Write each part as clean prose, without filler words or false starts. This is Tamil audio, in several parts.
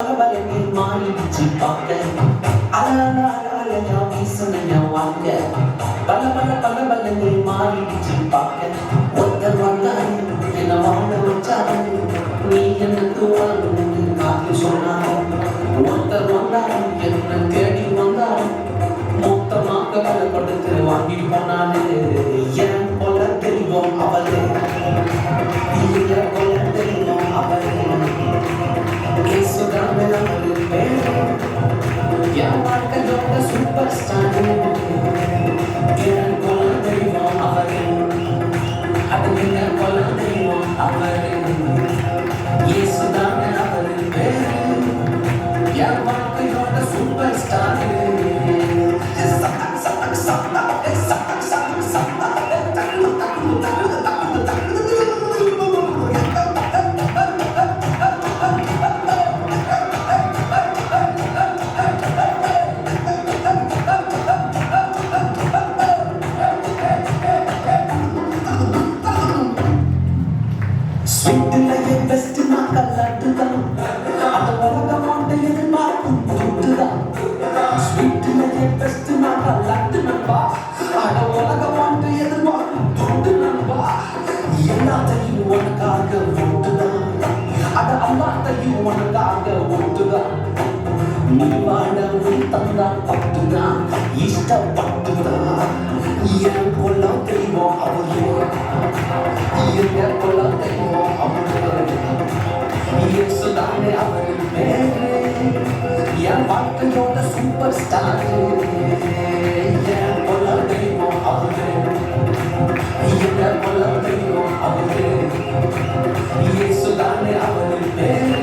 பலபலனில் மாறிடுச்சு பார்க்க அலையா வீசனையா வாங்க பலபலனில் மாறிடுச்சு பார்க்க ஒருத்தர் வந்தாரு என்ன வாழ வச்சாரு நீ எனக்கு வாழணும்னு காத்து சொன்னாரு ஒருத்தர் வந்தாரு என்ன தேடி வந்தாரு மொத்தமாக பல கொடுத்து வாங்கி போனாரு என் போல தெய்வம் அவளே இல்ல போல தெய்வம் அவளே என் வாழ்க்கையோட சூப்பர் ஸ்டார் என் கொல தெய்வம் அவரே அது என் கொல தெய்வம் அவரே இயேசுதானே அவரு பேரு என் வாழ்க்கையோட சூப்பர் ஸ்டார் ஸ்வீட்டிலேயே பெஸ்ட் நான் கல்லாட்டுதான் அந்த உலகமாண்ட எதிர்பார்க்கும் துட்டுதான் ஸ்வீட்டிலேயே பெஸ்ட் நான் கல்லாட்டு நண்பா அந்த உலகமாண்ட எதிர்பார்க்கும் துட்டு நண்பா எல்லாத்தையும் உனக்காக ஓட்டுதான் அட அல்லாத்தையும் உனக்காக ஓட்டுதான் நீ வாழ உன் தந்தா பட்டுதான் இஷ்டப்பட்டுதான் என் கொல்ல தெய்வம் அவரே என் கொல்ல தெய்வம் அவரே இயேசுதானே அவரு பேரு என் வாழ்க்கையோட சூப்பர் ஸ்டார் என் கொல்ல தெய்வம் அவரே என் கொல்ல தெய்வம் அவரே இயேசுதானே அவரு பேரு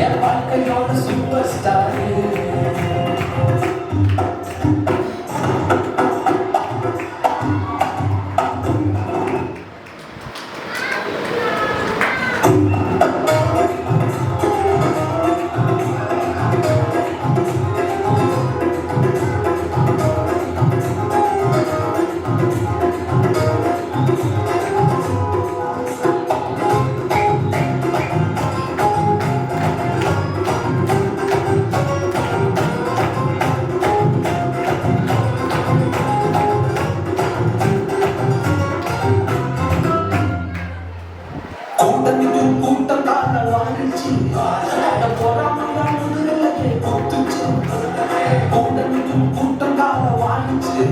என் வாழ்க்கையோட சூப்பர் ஸ்டார் கூட்டம் காண வாழ்ச்சி அந்த பொறாமையா முதுகலையே பொத்துச்சு கூட்டம் காண வாழ்ச்சி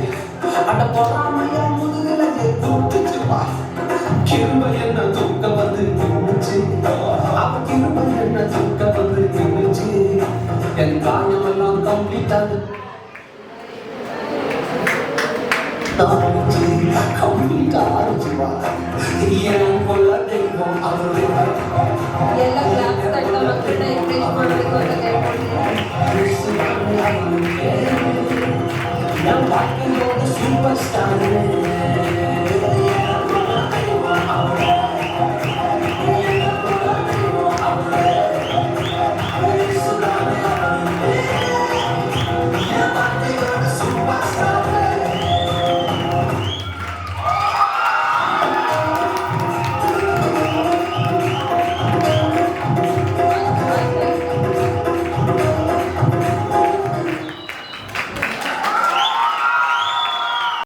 அந்த பொறாமையா முதுகலையே பொத்துச்சு கிருபை என்ன தூக்க வந்து நின்னுச்சு அவ கிருபை என்ன தூக்க வந்து நின்னுச்சு என் காயமெல்லாம் கம்ப்ளீட்டாக என் கொல்ல தெய்வம் அவரே ಎಲ್ಲ ಕ್ಲಾಸ್ ತಟ್ಟ ಮಕ್ಕಳನ್ನ ಎಂಕರೇಜ್ ಮಾಡಬೇಕು ಅಂತ என் வாழ்க்கையோட சூப்பர் ஸ்டார்